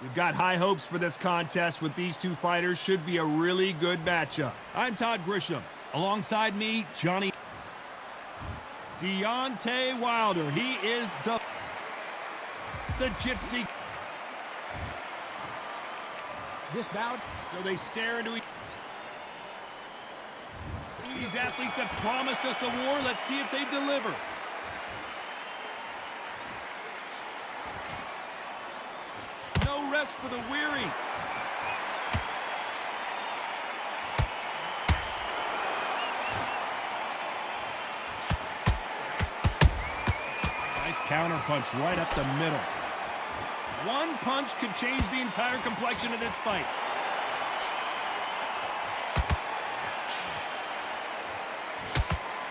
We've got high hopes for this contest with these two fighters. Should be a really good matchup. I'm Todd Grisham. Alongside me, Johnny. Deontay Wilder. He is the Gypsy. This bout. So they stare into each. These athletes have promised us a war. Let's see if they deliver. No rest for the weary. Nice counter punch right up the middle. One punch could change the entire complexion of this fight.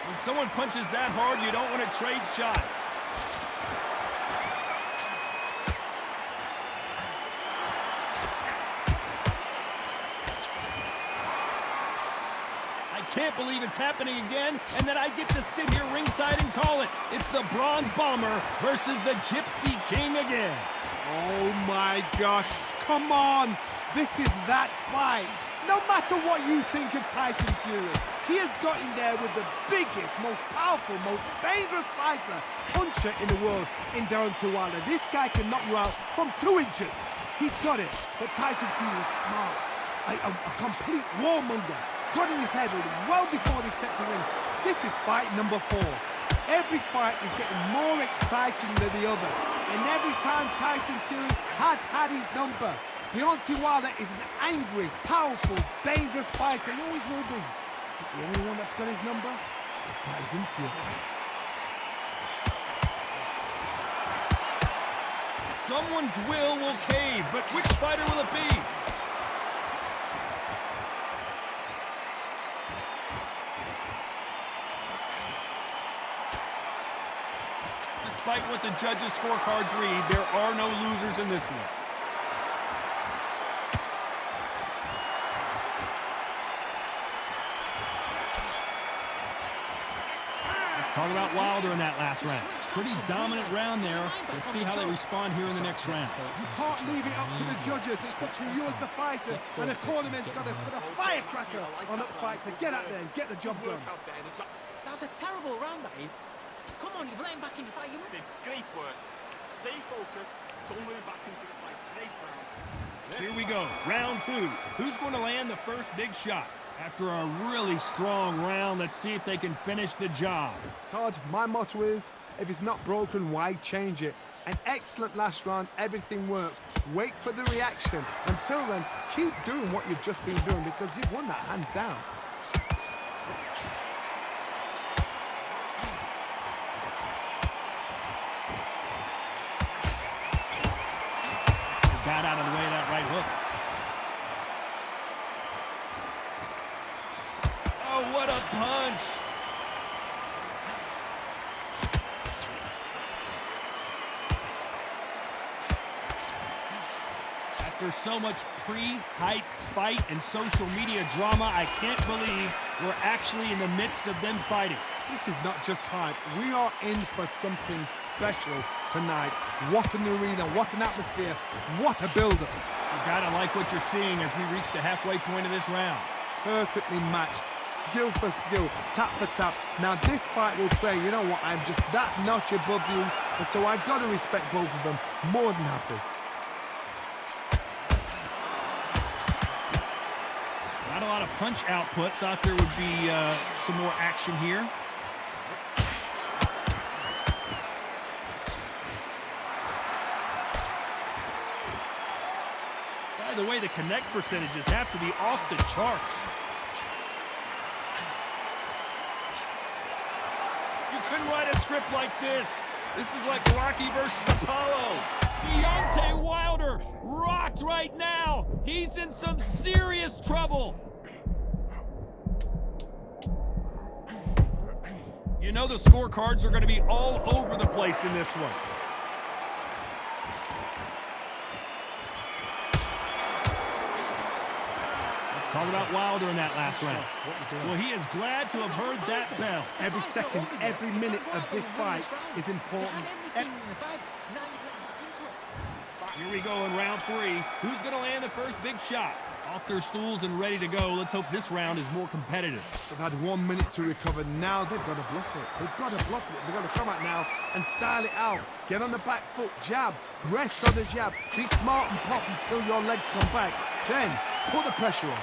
When someone punches that hard, you don't want to trade shots. I can't believe it's happening again, and then I get to sit here ringside and call it. It's the Bronze Bomber versus the Gypsy King again. Oh my gosh, come on! This is that fight! No matter what you think of Tyson Fury, he has gotten there with the biggest, most powerful, most dangerous puncher in the world in Deontay Wilder. This guy can knock you out from 2 inches. He's got it, but Tyson Fury is smart. A complete warmonger. Got in his head well before they stepped in. This is fight number 4. Every fight is getting more exciting than the other. And every time Tyson Fury has had his number. Deontay Wilder is an angry, powerful, dangerous fighter. He always will be. But the only one that's got his number is Tyson Fury. Someone's will cave, but which fighter will it be? Despite what the judges' scorecards read, there are no losers in this one. Let's talk about Wilder in that last round. Pretty dominant round there. Let's see how they respond here in the next round. You can't leave it up to the judges. It's up to you as the fighter. And the cornerman's got to put a firecracker on that fight to get out there and get the job done. That was a terrible round, that is. Come on, you've let him back into the fight. You must... Great work. Stay focused. Don't let him back into the fight. Great round. Here we go. Round 2. Who's going to land the first big shot? After a really strong round, let's see if they can finish the job. Todd, my motto is, if it's not broken, why change it? An excellent last round, everything works. Wait for the reaction. Until then, keep doing what you've just been doing because you've won that hands down. Got out of the way of that right hook. Oh, what a punch! After so much pre-hype fight and social media drama, I can't believe we're actually in the midst of them fighting. This is not just hype. We are in for something special tonight. What an arena, what an atmosphere, what a build-up. You gotta like what you're seeing as we reach the halfway point of this round. Perfectly matched, skill for skill, tap for tap. Now this fight will say, you know what, I'm just that notch above you, and so I've got to respect both of them. More than happy. Not a lot of punch output. Thought there would be some more action here. By the way, the connect percentages have to be off the charts. You couldn't write a script like this. This is like Rocky versus Apollo. Deontay Wilder rocked right now. He's in some serious trouble. You know the scorecards are going to be all over the place in this one. Let's talk about Wilder in that last round. Well, he is glad to have heard that bell. Every second, every minute of this fight is important. Here we go in round 3. Who's going to land the first big shot? Off their stools and ready to go. Let's hope this round is more competitive. They've had 1 minute to recover. Now they've got to bluff it. They've got to bluff it. They've got to come out now and style it out. Get on the back foot, jab, rest on the jab. Be smart and pop until your legs come back. Then put the pressure on.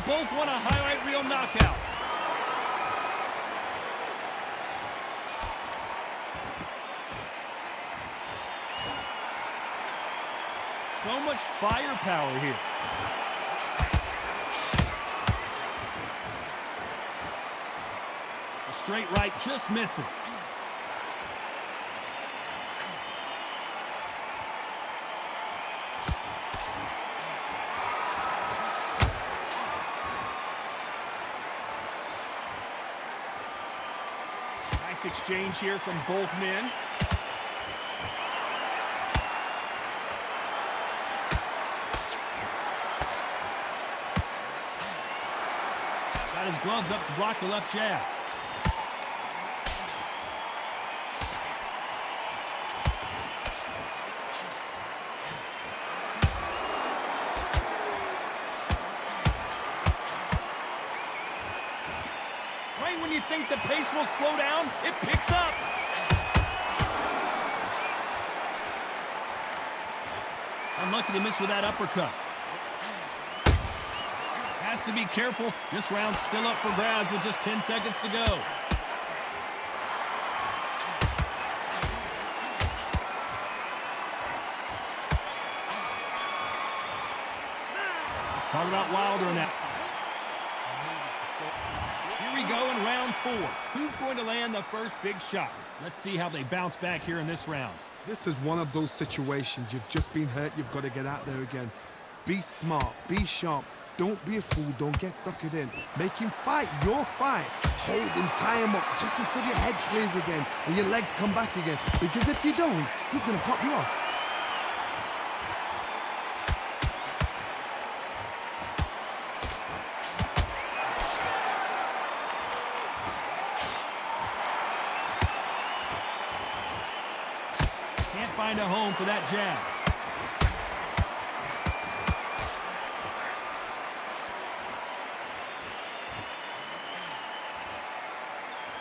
Both want a highlight reel knockout. So much firepower here. A straight right just misses. Exchange here from both men. Got his gloves up to block the left jab. When you think the pace will slow down, it picks up. Unlucky to miss with that uppercut. Has to be careful. This round's still up for grabs with just 10 seconds to go. Let's talk about Wilder in that. Here we go in round 4. Who's going to land the first big shot? Let's see how they bounce back here in this round. This is one of those situations. You've just been hurt. You've got to get out there again. Be smart. Be sharp. Don't be a fool. Don't get suckered in. Make him fight your fight. Hold him, tie him up just until your head clears again and your legs come back again. Because if you don't, he's going to pop you off. Can't find a home for that jab.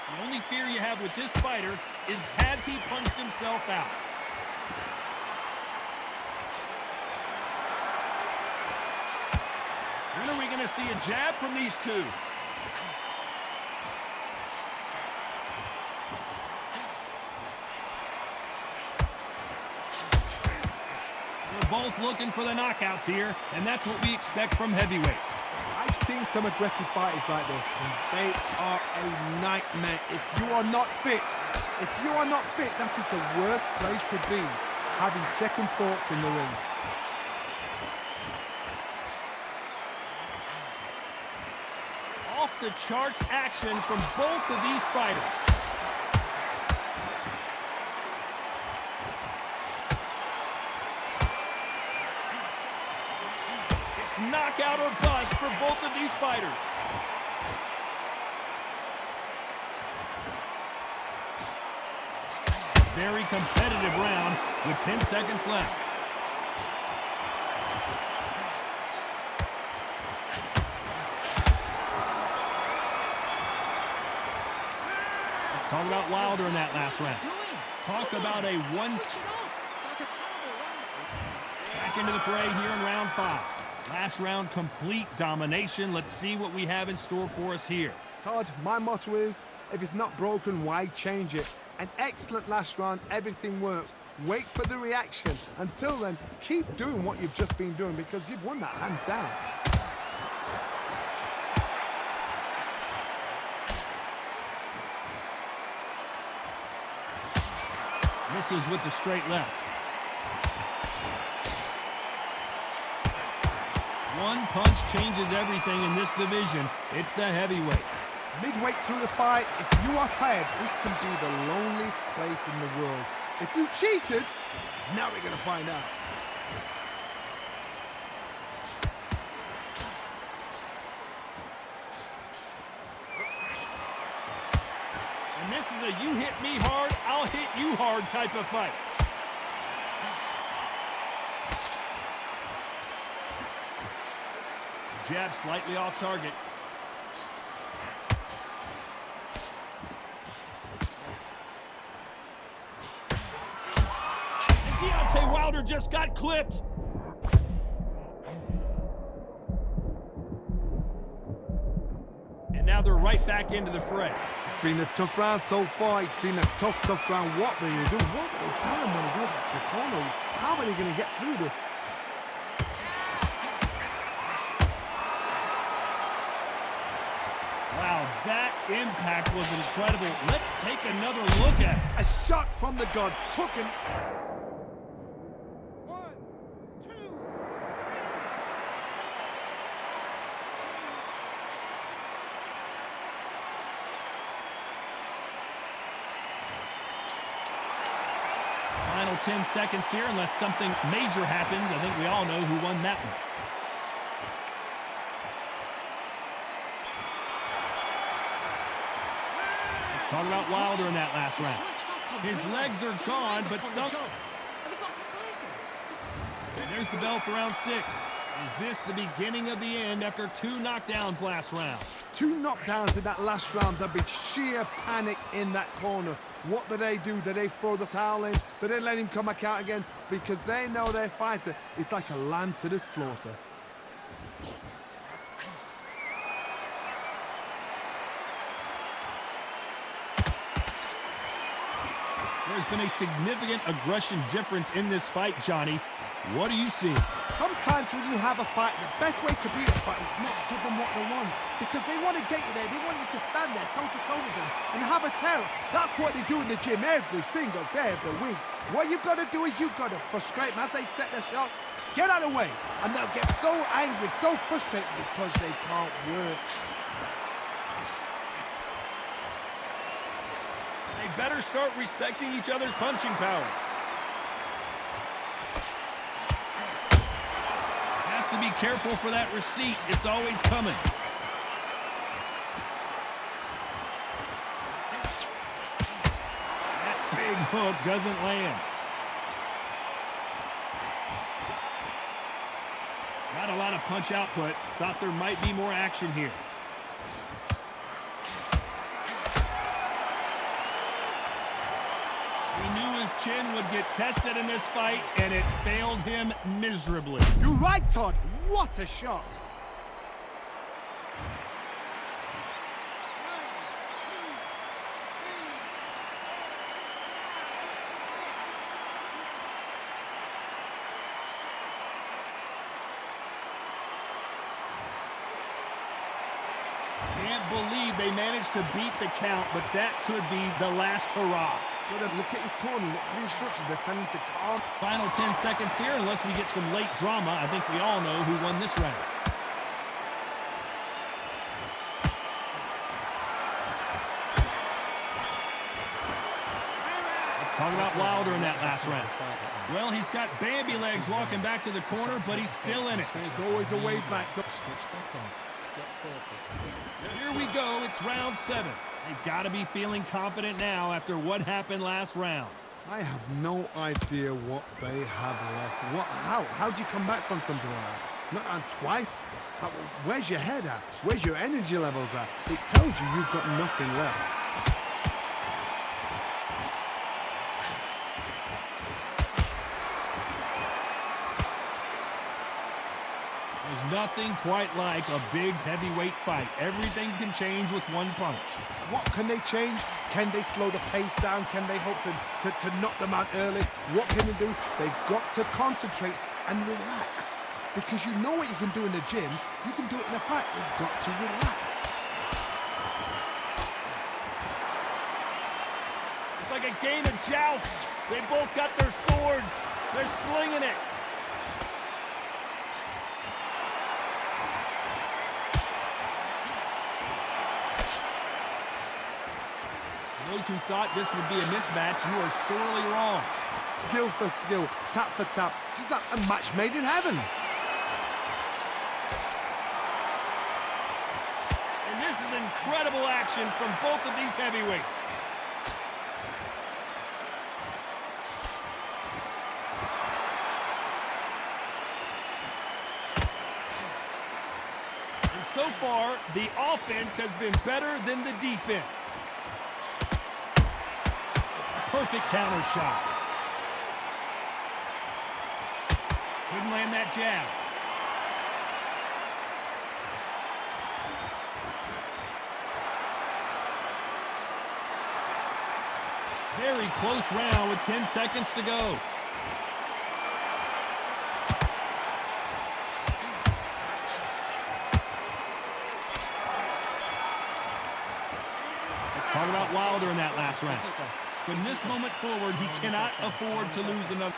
The only fear you have with this fighter is, has he punched himself out? When are we going to see a jab from these two? Both looking for the knockouts here, and that's what we expect from heavyweights. I've seen some aggressive fighters like this, and they are a nightmare. If you are not fit, that is the worst place to be, having second thoughts in the ring. Off the charts action from both of these fighters. Knockout or bust for both of these fighters. Very competitive round with 10 seconds left. Let's talk about Wilder in that last round. Talk about a one. Back into the fray here in round 5. Last round, complete domination. Let's see what we have in store for us here. Todd, my motto is, if it's not broken, why change it? An excellent last round, everything works. Wait for the reaction. Until then, keep doing what you've just been doing because you've won that hands down. Misses with the straight left. One punch changes everything in this division. It's the heavyweights. Midway through the fight, if you are tired, this can be the loneliest place in the world. If you cheated, now we're going to find out. And this is a you hit me hard, I'll hit you hard type of fight. Jab slightly off target. And Deontay Wilder just got clipped. And now they're right back into the fray. It's been a tough round so far. It's been a tough round. What do you do? What do you tell them when they go back to the corner? How are they going to get through this? Wow, that impact was incredible. Let's take another look at it. A shot from the gods took him. Final 10 seconds here, unless something major happens. I think we all know who won that one. Let's talk about Wilder in that last round. His legs are gone, but there's the bell for round 6. Is this the beginning of the end after 2 knockdowns last round? 2 knockdowns in that last round. There'll be sheer panic in that corner. What do? Do they throw the towel in? Do they let him come back out again? Because they know their fighter is like a lamb to the slaughter. There's been a significant aggression difference in this fight, Johnny. What do you see? Sometimes when you have a fight, the best way to beat a fight is not give them what they want. Because they want to get you there. They want you to stand there toe-to-toe with them and have a terror. That's what they do in the gym every single day of the week. What you've got to do is you've got to frustrate them as they set their shots. Get out of the way. And they'll get so angry, so frustrated because they can't work. They better start respecting each other's punching power. Has to be careful for that receipt. It's always coming. That big hook doesn't land. Not a lot of punch output. Thought there might be more action here. Chin would get tested in this fight, and it failed him miserably. You're right, Todd. What a shot. Can't believe they managed to beat the count, but that could be the last hurrah. Look at his corner, look at the instructions, they're telling him to calm. Final 10 seconds here, unless we get some late drama. I think we all know who won this round. Let's talk about Wilder in that last round. Well, he's got Bambi legs walking back to the corner, but he's still in it. There's always a way back. Here we go, it's round 7. They've got to be feeling confident now after what happened last round. I have no idea what they have left. How do you come back from something like that? Not on twice? Where's your head at? Where's your energy levels at? It tells you you've got nothing left. There's nothing quite like a big heavyweight fight. Everything can change with one punch. What can they change? Can they slow the pace down? Can they hope to knock them out early? What can they do? They've got to concentrate and relax. Because you know what you can do in the gym, you can do it in a fight. You've got to relax. It's like a game of joust. They both got their swords. They're slinging it. Those who thought this would be a mismatch, you are sorely wrong. Skill for skill, tap for tap, just like a match made in heaven. And this is incredible action from both of these heavyweights. So far, the offense has been better than the defense. Perfect counter shot. Couldn't land that jab. Very close round with 10 seconds to go. Let's talk about Wilder in that last round. From this moment forward, he cannot afford to lose another.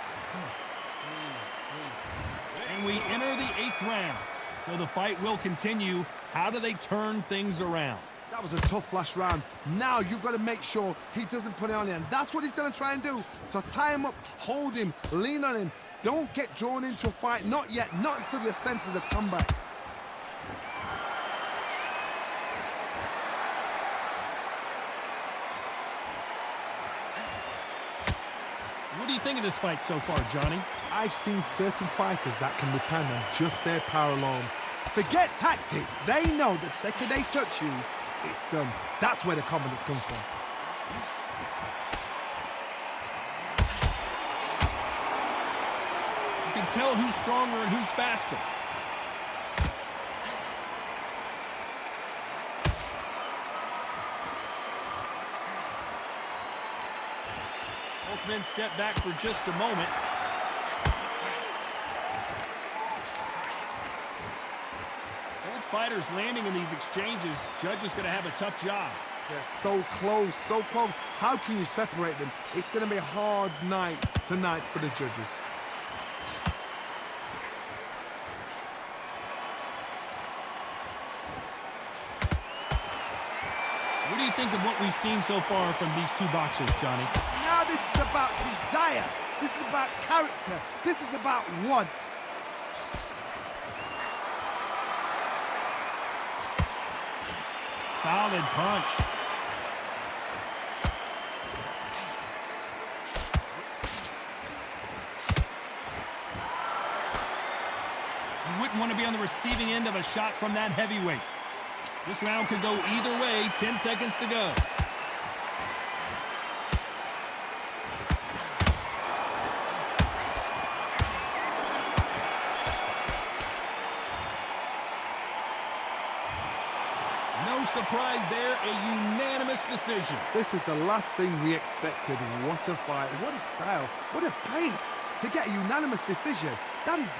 And we enter the 8th round. So the fight will continue. How do they turn things around? That was a tough last round. Now you've got to make sure he doesn't put it on you, and that's what he's going to try and do. So tie him up, hold him, lean on him. Don't get drawn into a fight. Not yet. Not until your senses have come back. What do you think of this fight so far, Johnny? I've seen certain fighters that can depend on just their power alone. Forget tactics. They know the second they touch you, it's done. That's where the confidence comes from. You can tell who's stronger and who's faster. Both men step back for just a moment. Both fighters landing in these exchanges. Judge is going to have a tough job. They're so close, so close. How can you separate them? It's going to be a hard night tonight for the judges. What do you think of what we've seen so far from these two boxers, Johnny? Now this is about desire. This is about character. This is about want. Solid punch. You wouldn't want to be on the receiving end of a shot from that heavyweight. This round could go either way. 10 seconds to go. No surprise there, a unanimous decision. This is the last thing we expected. What a fight, what a style, what a pace to get a unanimous decision. That is